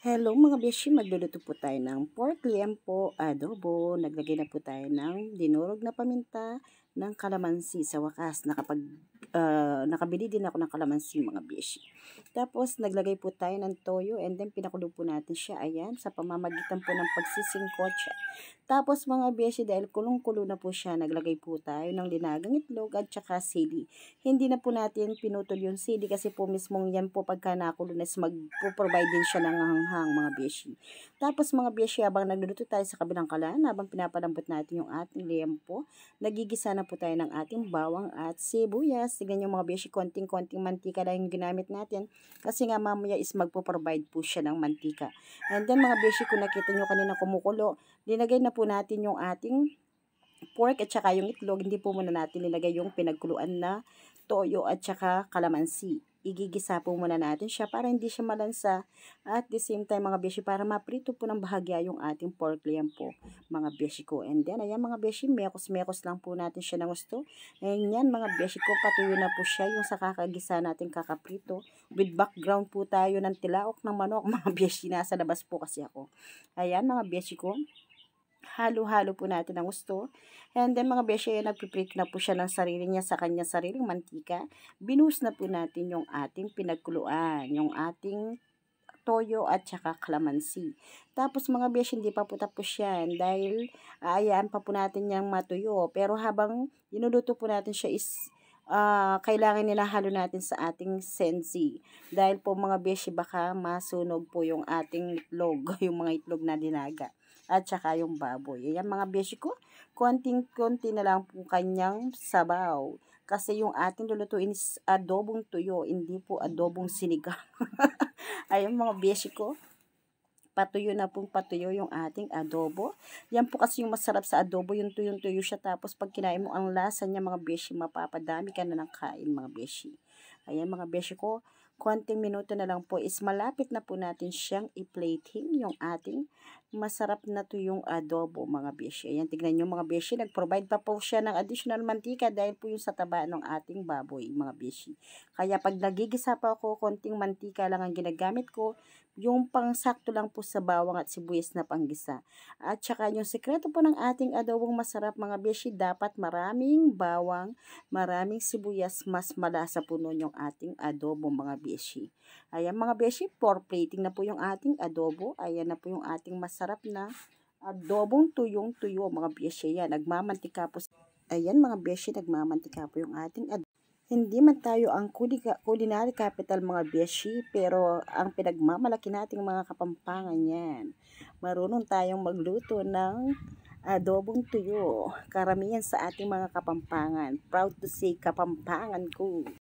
Hello mga beshi, magluluto po tayo ng pork liempo adobo. Naglagay na po tayo ng dinurog na paminta ng kalamansi. Sa wakas, nakabili din ako ng kalamansi mga beshi. Tapos naglagay po tayo ng toyo and then pinakulo po natin siya. Ayan, sa pamamagitan po ng pagsisingkot siya. Tapos mga beshi, dahil kulong-kulo na po siya, naglagay po tayo ng dinagang itlog at saka sili. Hindi na po natin pinutol yung sili kasi po mismong yan po pagka nakulo na magpo-provide din siya ng hanghang mga beshi. Tapos mga beshi, habang nagluluto tayo sa kabilang kalan, habang pinapalambot natin yung ating liempo, nagigisa na po tayo ng ating bawang at sibuyas. Tignan yung mga beshi, konting-konting mantika lang yung ginamit natin kasi nga mamaya is magpo-provide po siya ng mantika. And then mga beshi, kung nakita nyo kanina kumukulo, linagay na po natin yung ating pork at saka yung itlog. Hindi po muna natin linagay yung pinagkuluan na toyo at saka kalamansi. Igigisa po muna natin siya para hindi siya malansa. At the same time mga beshi, para maprito po ng bahagya yung ating pork liempo mga beshi ko. And then ayan mga beshi, mekos-mekos lang po natin siya ng gusto. And yan mga beshi ko, patuyo na po siya yung sa kakagisa natin kakaprito. With background po tayo ng tilaok ng manok mga beshi. Nasa labas po kasi ako. Ayan mga beshi ko, halo-halo po natin ang gusto. And then mga beshi, nagpiprito na po siya ng sarili niya sa kanyang sariling mantika. Binus na po natin yung ating pinagkuluan, yung ating toyo at saka kalamansi. Tapos mga beshi, hindi pa po tapos yan dahil aayaan pa po natin yung matuyo. Pero habang inuluto po natin siya is kailangan ninahalo natin sa ating sensi. Dahil po mga beshi, baka masunog po yung ating itlog, yung mga itlog na dinaga at saka yung baboy. Ayan mga beshi ko, konting-konti na lang po kanyang sabaw. Kasi yung ating lulutuin is adobong tuyo, hindi po adobong sinigang. Ayan mga beshi ko, patuyo na pong patuyo yung ating adobo. Yan po kasi yung masarap sa adobo, yung tuyong-tuyo siya. Tapos pag kinain mo ang lasa niya mga beshi, mapapadami ka na ng kain mga beshi. Ayan mga beshi ko, konting minuto na lang po is malapit na po natin siyang i-plating yung ating masarap na tuyong adobo mga beshi. Ayan, tignan nyo mga beshi, nag-provide pa po siya ng additional mantika dahil po yung sa taba ng ating baboy mga beshi. Kaya pag nagigisa pa ako, konting mantika lang ang ginagamit ko, yung pangsakto lang po sa bawang at sibuyas na panggisa. At saka yung sekreto po ng ating adobong masarap mga beshi, dapat maraming bawang, maraming sibuyas, mas malasa po nun yung ating adobo mga beshi. Ayan mga beshi, for plating na po yung ating adobo. Ayan na po yung ating masarap na adobong tuyong-tuyo mga beshi. Ayan, nagmamantika po. Ayan mga beshi, nagmamantika po yung ating adobo. Hindi man tayo ang culinary capital mga beshi, pero ang pinagmamalaki nating mga Kapampangan yan. Marunong tayong magluto ng adobong tuyo. Karamihan sa ating mga Kapampangan. Proud to say Kapampangan ko.